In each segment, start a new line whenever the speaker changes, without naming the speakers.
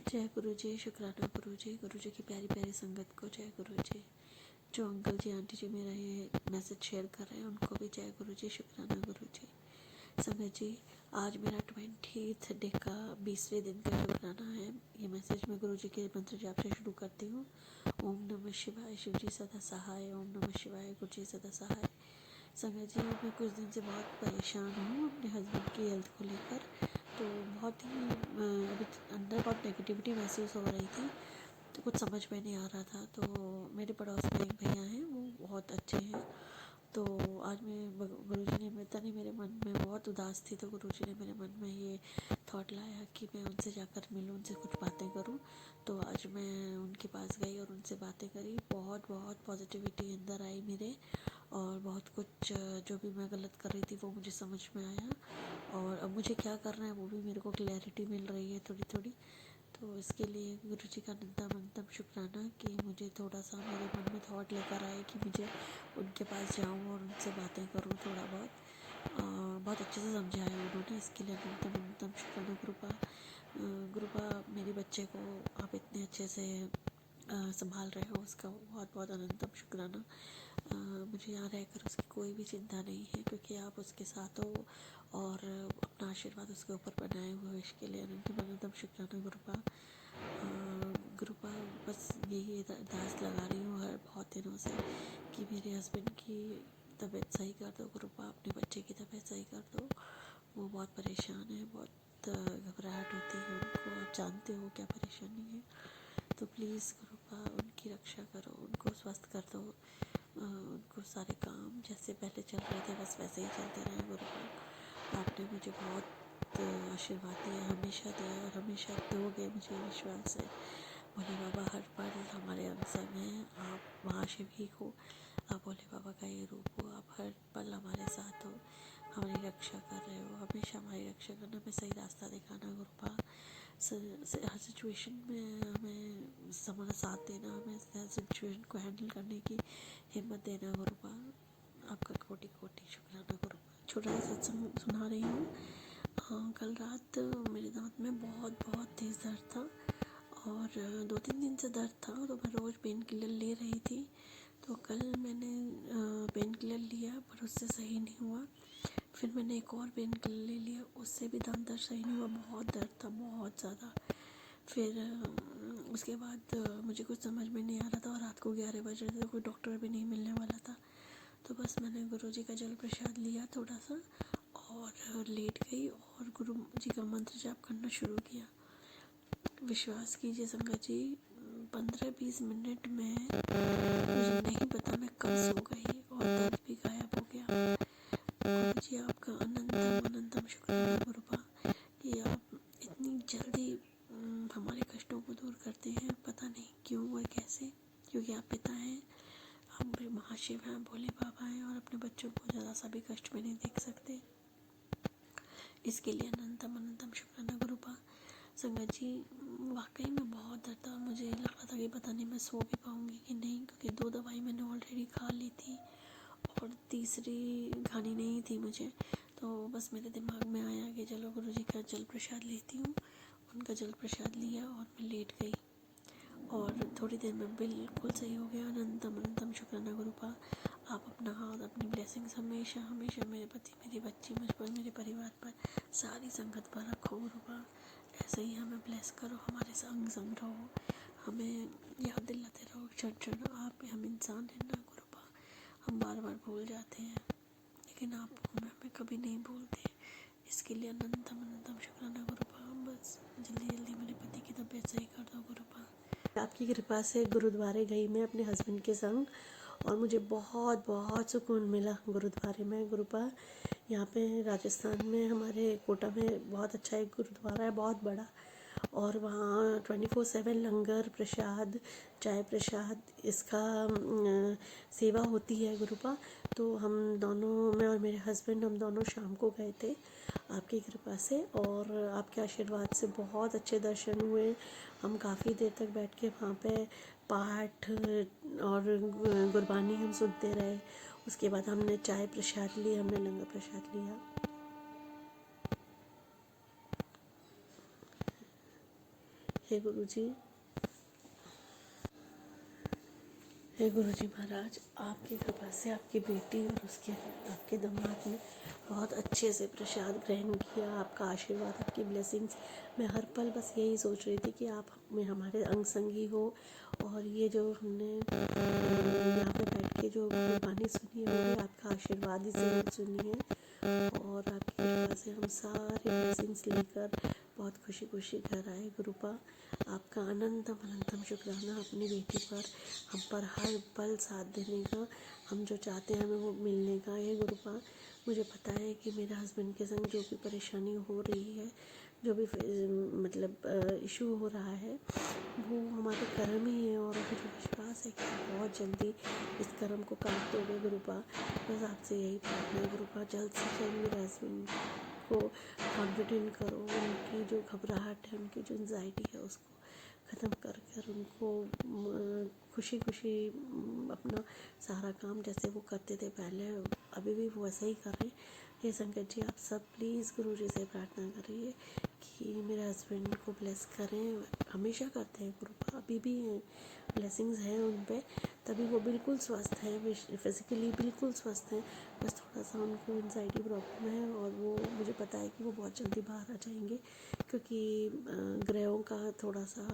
जय गुरु जी, शुक्राना गुरु जी की प्यारी प्यारी संगत को जय गुरु जी। जो अंकल जी आंटी जी मेरा ये मैसेज शेयर कर रहे हैं उनको भी जय गुरु जी, शुक्राना गुरु जी। संगत जी, आज मेरा 20th डे का 20वें दिन का शुक्राना है। ये मैसेज मैं गुरु जी के मंत्र जाप से शुरू करती हूँ। ओम नमः शिवाय, शिव जी सदा सहाय। ओम नमः शिवाय, गुरु जी सदा सहाय। संगत जी, मैं कुछ दिन से बहुत परेशान हूँ अपने हस्बैंड की हेल्थ को लेकर। तो बहुत ही अभी अंदर बहुत नेगेटिविटी महसूस हो रही थी, तो कुछ समझ में नहीं आ रहा था। तो मेरे पड़ोस में एक भैया हैं, वो बहुत अच्छे हैं। तो आज मैं गुरुजी ने पता नहीं मेरे मन में बहुत उदास थी, तो गुरुजी ने मेरे मन में ये थॉट लाया कि मैं उनसे जाकर मिलूं, उनसे कुछ बातें करूं। तो आज मैं उनके पास गई और उनसे बातें करी। बहुत बहुत पॉजिटिविटी अंदर आई मेरे, और बहुत कुछ जो भी मैं गलत कर रही थी वो मुझे समझ में आया, और अब मुझे क्या करना है वो भी मेरे को क्लैरिटी मिल रही है थोड़ी थोड़ी। तो इसके लिए गुरु जी का नंदम अंतम शुक्राना कि मुझे थोड़ा सा मेरे मन में थॉट लेकर आए कि मुझे उनके पास जाऊं और उनसे बातें करूं थोड़ा बहुत। बहुत अच्छे से समझाया उन्होंने, इसके लिए नंदम अंतम शुक्राना। गुरुपा मेरे बच्चे को आप इतने अच्छे से संभाल रहे हो, उसका बहुत बहुत अनंतम शुक्राना। मुझे यहाँ रहकर उसकी कोई भी चिंता नहीं है, क्योंकि आप उसके साथ हो और अपना आशीर्वाद उसके ऊपर बनाए हुए हो। इसके लिए अनंतम अनंतम शुक्राना गुरुपा। गुरुपा बस यही अरदास लगा रही हूँ हर बहुत दिनों से कि मेरे हस्बैंड की तबीयत सही कर दो गुरुपा, अपने बच्चे की तबीयत सही कर दो। वो बहुत परेशान है, बहुत घबराहट होती है उनको, आप जानते हो क्या परेशानी है। तो प्लीज़ गुरुपा उनकी रक्षा करो, उनको स्वस्थ कर दो, उनको सारे काम जैसे पहले चल रहे थे बस वैसे ही चलते रहे गुरुपा। आपने मुझे बहुत आशीर्वाद दिया, हमेशा दिया और हमेशा दोगे, मुझे विश्वास है। भोले बाबा हर पल हमारे संग हैं, आप महाशिव हो, आप भोले बाबा का ये रूप हो, आप हर पल हमारे साथ हो, हमारी रक्षा कर रहे हो, हमेशा हमारी रक्षा करना, हमें सही रास्ता दिखाना गुरुपा। हर सिचुएशन में हमें हमारा साथ देना, हमें हर सिचुएशन को हैंडल करने की हिम्मत देना गुरुपा। आपका कोटि कोटि शुक्राना गुरुपा। छोटा सा सत्संग सुना रही हूँ। कल रात मेरे दांत में बहुत बहुत तेज़ दर्द था, और 2-3 दिन से दर्द था, तो मैं रोज़ पेन किलर ले रही थी। तो कल मैंने पेन किलर लिया, पर उससे सही नहीं हुआ। फिर मैंने एक और पेन किलर ले लिया, उससे भी दांत दर्द सही नहीं हुआ, बहुत दर्द था, बहुत ज़्यादा। फिर उसके बाद मुझे कुछ समझ में नहीं आ रहा था, और रात को 11 बज रहे थे, तो कोई डॉक्टर भी नहीं मिलने वाला था। तो बस मैंने गुरु जी का जल प्रसाद लिया थोड़ा सा, और लेट गई और गुरु जी का मंत्र जाप करना शुरू किया। विश्वास कीजिए संगत जी, 15-20 मिनट में मुझे नहीं पता मैं कब सो गई और दर्द भी गायब हो गया। गुरु जी आपका अनंतम अनंतम शुक्राना गुरुपा कि आप इतनी जल्दी हमारे कष्टों को दूर करते हैं। पता नहीं क्यों और कैसे, क्योंकि आप पिता हैं, आप महाशिव हैं, भोले बाबा हैं, और अपने बच्चों को ज़रा सा भी कष्ट में नहीं देख सकते। इसके लिए अनंतम अनंतम शुक्राना गुरुपा। संगत जी, वाकई में बहुत दर्द था, मुझे लग रहा था कि पता नहीं मैं सो भी पाऊँगी कि नहीं, क्योंकि 2 दवाई मैंने ऑलरेडी खा ली थी और तीसरी खानी नहीं थी मुझे। तो बस मेरे दिमाग में आया कि चलो गुरु जी का जल प्रसाद लेती हूँ। उनका जल प्रसाद लिया और मैं लेट गई, और थोड़ी देर में बिल्कुल सही हो गया। अनंतम अनंतम शुक्राना गुरुपा। आप अपना हाथ, अपनी ब्लेसिंग्स हमेशा हमेशा मेरे पति, मेरी बच्ची, मुझ पर, मेरे परिवार पर, सारी संगत पर रखो गुरुपा। ऐसे ही हमें ब्लेस करो, हमारे संग संग रहो, हमें याद दिलाते रहो क्षण क्षण आप, हम इंसान हैं ना गुरुपा, हम बार बार भूल जाते हैं, लेकिन आप हमें कभी नहीं भूलते। इसके लिए अनंतम अनंतम शुक्राना गुरुपा। बस जल्दी जल्दी मेरे पति की तबीयत सही कर दो गुरुपा। आपकी कृपा से गुरुद्वारे गई मैं अपने हस्बैंड के संग, और मुझे बहुत बहुत सुकून मिला गुरुद्वारे में गुरुपा। यहाँ पे राजस्थान में हमारे कोटा में बहुत अच्छा एक गुरुद्वारा है, बहुत बड़ा, और वहाँ 24/7 लंगर प्रसाद, चाय प्रसाद, इसका सेवा होती है गुरुपा। तो हम दोनों, मैं और मेरे हस्बैंड, हम दोनों शाम को गए थे आपकी कृपा से, और आपके आशीर्वाद से बहुत अच्छे दर्शन हुए। हम काफ़ी देर तक बैठ के वहाँ पे पाठ और गुरबानी हम सुनते रहे। उसके बाद हमने चाय प्रसाद ली, हमने लंगर प्रसाद लिया। हे गुरुजी, हे गुरुजी महाराज, आपकी कृपा से आपकी बेटी और उसके आपके दामाद ने बहुत अच्छे से प्रसाद ग्रहण किया। आपका आशीर्वाद, आपकी ब्लेसिंग्स, मैं हर पल बस यही सोच रही थी कि आप में हमारे अंग संगी हो। और ये जो हमने यहाँ पे बैठ के जो गुरबानी सुनी है वो भी आपका आशीर्वाद ही से सुनी है। और आपकी कृपा से हम सारे ब्लेसिंग्स लेकर बहुत खुशी खुशी घर आए। गुरुपा, आपका अनंतम अनंतम शुक्राना अपनी बेटी पर, हम पर हर पल साथ देने का, हम जो चाहते हैं हमें वो मिलने का। ये गुरुपा, मुझे पता है कि मेरे हस्बैंड के संग जो भी परेशानी हो रही है, जो भी मतलब इशू हो रहा है, वो हमारे कर्म ही है। और मुझे विश्वास है कि आप बहुत जल्दी इस कर्म को काट दोगे। गुरुपा, बस आपसे यही प्रार्थना है गुरुपा, जल्द से जल्द मेरे हस्बैंड को कॉन्फिडेंट करो, उनकी जो घबराहट है, उनकी जो एंजाइटी है उसको ख़त्म कर कर उनको खुशी खुशी अपना सारा काम जैसे वो करते थे पहले अभी भी वो वैसे ही करें। हे संकट जी, आप सब प्लीज़ गुरु जी से प्रार्थना करिए कि मेरे हस्बैंड को ब्लेस करें। हमेशा करते हैं गुरु, अभी भी ब्लेसिंग्स हैं उन पे, तभी वो बिल्कुल स्वस्थ हैं, फिज़िकली बिल्कुल स्वस्थ हैं। बस थोड़ा सा उनको एंजाइटी प्रॉब्लम है और वो मुझे पता है कि वो बहुत जल्दी बाहर आ जाएंगे, क्योंकि ग्रहों का थोड़ा सा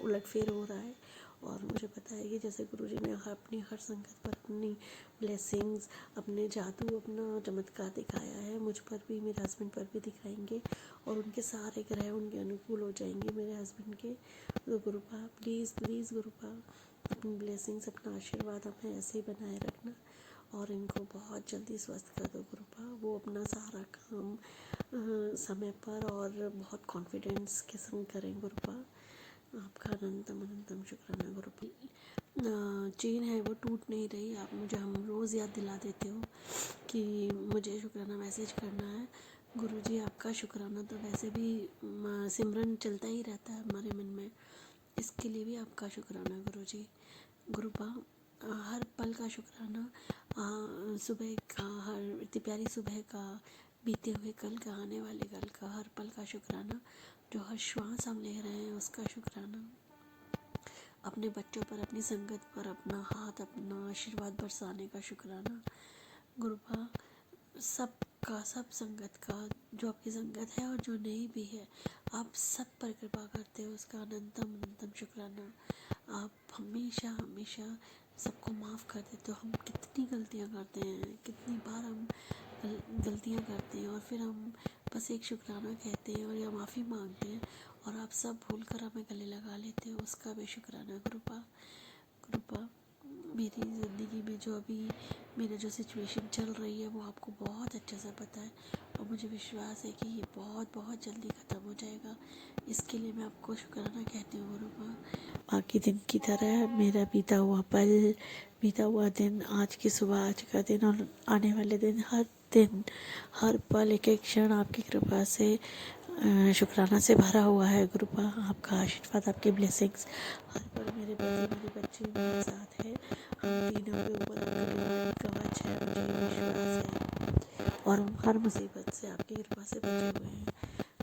उलटफेर हो रहा है। और मुझे पता है कि जैसे गुरुजी ने अपनी हर संगत पर अपनी ब्लेसिंग्स, अपने जादू, अपना चमत्कार दिखाया है, मुझ पर भी, मेरे हस्बैंड पर भी दिखाएंगे और उनके सारे ग्रह उनके अनुकूल हो जाएंगे मेरे हस्बैंड के। तो गुरुपा प्लीज़ प्लीज़ गुरुपा, अपनी ब्लेसिंग्स, अपना आशीर्वाद हमें ऐसे ही बनाए रखना और इनको बहुत जल्दी स्वस्थ कर दो गुरुपा। वो अपना सारा काम समय पर और बहुत कॉन्फिडेंस के संग करें गुरुपा। आपका अनंतम अनंतम शुक्राना गुरुपा। चेन है वो टूट नहीं रही, आप मुझे हम रोज़ याद दिला देते हो कि मुझे शुक्राना मैसेज करना है। गुरुजी, आपका शुक्राना तो वैसे भी सिमरन चलता ही रहता है हमारे मन में, इसके लिए भी आपका शुक्राना गुरुजी। गुरुपा, हर पल का शुक्राना, सुबह का, हर इतनी प्यारी सुबह का, बीते हुए कल का, आने वाले कल का, हर पल का शुक्राना, जो हर श्वास हम ले रहे हैं उसका शुक्राना, अपने बच्चों पर, अपनी संगत पर अपना हाथ, अपना आशीर्वाद बरसाने का शुक्राना। गुरुपा, सबका, सब संगत का, जो आपकी संगत है और जो नहीं भी है, आप सब पर कृपा करते हो, उसका अनंतम अनंतम शुक्राना। आप हमेशा हमेशा सबको माफ़ कर देते हो। हम कितनी गलतियाँ करते हैं, कितनी बार हम गलतियाँ करते हैं और फिर हम बस एक शुक्राना कहते हैं और या माफ़ी मांगते हैं और आप सब भूल कर हमें गले लगा लेते हो, उसका भी शुक्राना गुरुपा। गुरुपा, मेरी ज़िंदगी में जो अभी मेरा जो सिचुएशन चल रही है वो आपको बहुत अच्छे से पता है और मुझे विश्वास है कि ये बहुत बहुत जल्दी ख़त्म हो जाएगा। इसके लिए मैं आपको शुक्राना कहती हूँ गुरुपा। बाकी दिन की तरह मेरा बीता हुआ पल, बीता हुआ दिन, आज की सुबह, आज का दिन और आने वाले दिन, हर पल, एक एक क्षण आपकी कृपा से शुक्राना से भरा हुआ है गुरुपा। आपका आशीर्वाद, आपकी ब्लेसिंग्स हर पल मेरे पति, मेरे बच्चे मेरे साथ है। हम तीनों के ऊपर आपका कवच है, मुझे विश्वास है और हम हर मुसीबत से आपकी कृपा से बचे हुए हैं।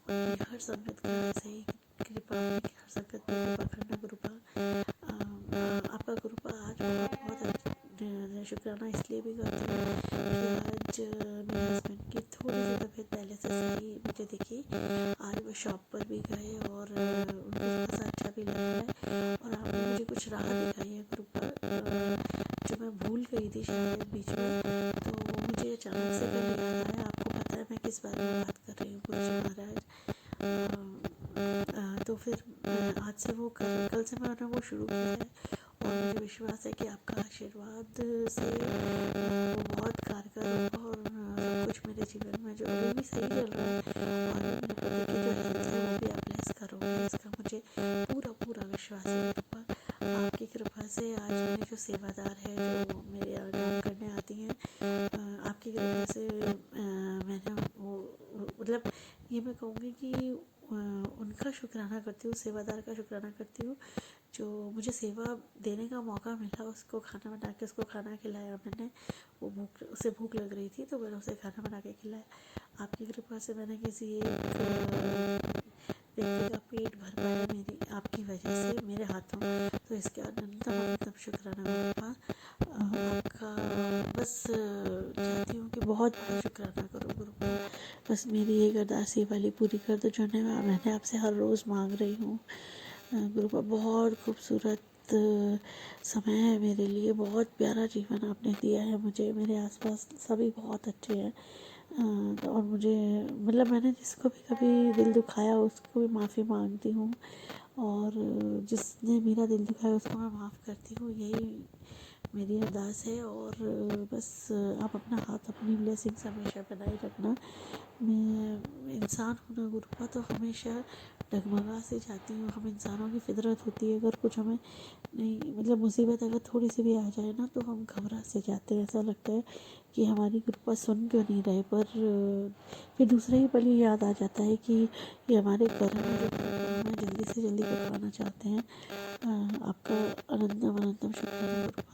और हर संकट का ऐसे ही कृपा, हर संकट में कृपा करना गुरुपा। आपका गुरुपा आज बहुत शुक्राना इसलिए भी करती हूँ कि आज मेरे हस्बैंड की थोड़ी सी तबीयत पहले से सही मुझे दिखी। आज वो शॉप पर भी गए और उनको थोड़ा सा अच्छा भी लग रहा है और आपने मुझे कुछ राह दिखाई है गुरुपा, जो मैं भूल गई थी शायद बीच में, तो वो मुझे अचानक से कल याद आया। आपको पता है मैं किस बारे में बात कर रही हूँ गुरुजी महाराज। तो फिर आज से वो कल से मैंने वो शुरू किया है और मुझे विश्वास है कि आपका आशीर्वाद से वो बहुत कारगर होगा और सब कुछ मेरे जीवन में जो अभी भी सही चल रहा है और मेरे पति की जो हेल्थ है वो भी आप ब्लेस करोगे, इसका मुझे पूरा पूरा विश्वास है कृपा। आपकी कृपा से आज मेरे जो सेवादार है, जो मेरे यहाँ काम करने आती हैं, आपकी कृपा से मैंने वो मतलब ये मैं कहूँगी कि उनका शुक्राना करती हूँ, सेवादार का शुक्राना करती हूँ जो मुझे सेवा देने का मौका मिला। उसको खाना बना के उसको खाना खिलाया मैंने, वो उसे भूख लग रही थी तो मैंने उसे खाना बना के खिलाया। आपकी कृपा से मैंने किसी एक व्यक्ति का पेट भर पाया मेरी आपकी वजह से मेरे हाथों। तो इसके अनंतम अनंतम शुक्राना गुरुपा आपका। बस चाहती हूँ कि बहुत बहुत शुक्राना करो गुरुपा। बस मेरी एक अरदास ये वाली पूरी कर दो जो मैंने आपसे हर रोज़ मांग रही हूँ गुरुपा। बहुत खूबसूरत समय है मेरे लिए, बहुत प्यारा जीवन आपने दिया है मुझे। मेरे आसपास सभी बहुत अच्छे हैं और मुझे मतलब मैंने जिसको भी कभी दिल दुखाया उसको भी माफ़ी मांगती हूँ, और जिसने मेरा दिल दुखाया उसको मैं माफ़ करती हूँ। यही मेरी अरदास है। और बस आप अपना हाथ अपनी ब्लेसिंग्स हमेशा बनाए रखना। मैं इंसान हूँ ना गुरुपा, तो हमेशा डगमगा से जाती हूँ। हम इंसानों की फितरत होती है, अगर कुछ हमें नहीं मतलब मुसीबत अगर थोड़ी सी भी आ जाए ना तो हम घबरा से जाते हैं। ऐसा लगता है कि हमारी कृपा सुन क्यों नहीं रहे, पर फिर दूसरा ही पल ये याद आ जाता है कि ये हमारे कर्म है जो हमें जल्दी से जल्दी करवाना चाहते हैं। आपका अनंतम अनंतम शुक्राना गुरुपा।